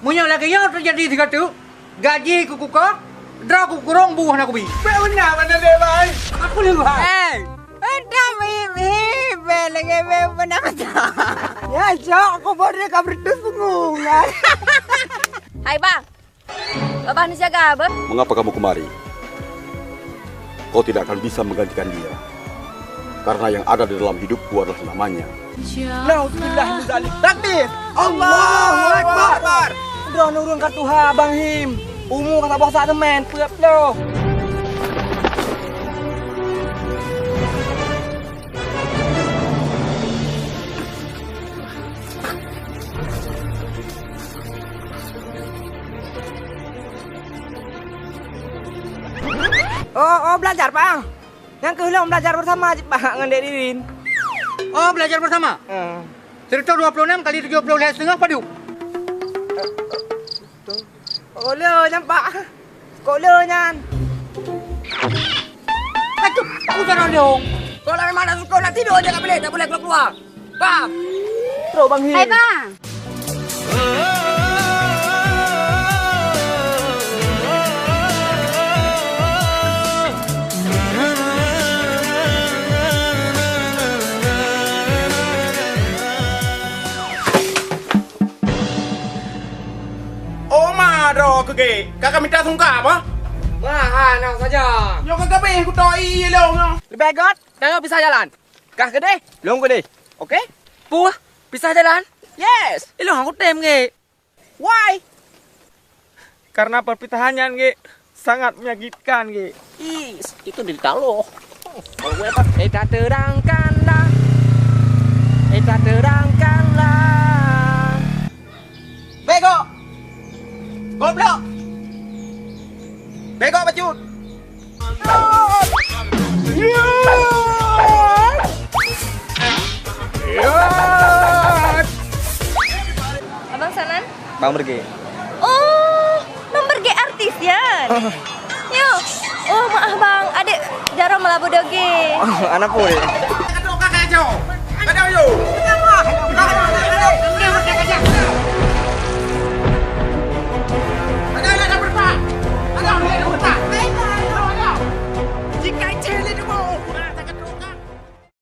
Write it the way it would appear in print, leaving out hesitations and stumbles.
Munyak lagi yang terjadi tiga tu. Gaji ku kuka, dra ku kurung buah nak kubi. Benar mana dia bang? Aku lihat. Ada mimpi lagi benar betul. Ya, jok aku baru kabar tu pengungan. Hai bang, Abah ni jaga apa? Mengapa kamu kemari? Kau tidak akan bisa menggantikan dia. Karena yang ada di dalam hidupku adalah namanya. Nauzubillah min zalik. Takbir. Allahu Akbar. Dah nurun kat Tuhan Abang Him. Umur kata bos teman, puap lo. Oh, belajar, Bang. Yang kelima belajar bersama aja, Bang, dengan Dek Ririn. Oh, belajar bersama. Cerita 26 kali 30 lihat setengah padu. Sekolah nyan, Pak. Sekolah nyan. Aduh, aku tak dong. Kalau memang nak sekolah tidur aja tak boleh keluar. Faham? Terus Bang Him. Hai bang. Oh maro ke? Kakak minta sungka apa? Wah, nak saja. Yo kakak be aku toi lo. Lebih baik kakak bisa jalan. Kah ke deh? Long ke deh. Okey? Puah, bisa jalan? Yes. Ilong aku tem nge. Why? Karena perpitahannya nge sangat menyakitkan nge. Is, itu derita lo. Kalau gue dapat, kita terangkanlah. Kita terangkanlah. Bego. Goblok. Bego bacut. Abang Sanan? Bang pergi. Oh, Bang Berge artis ya? Yuk. Oh maaf bang, adik jarang melabu doge. Anak pun. Kakak kakak jo.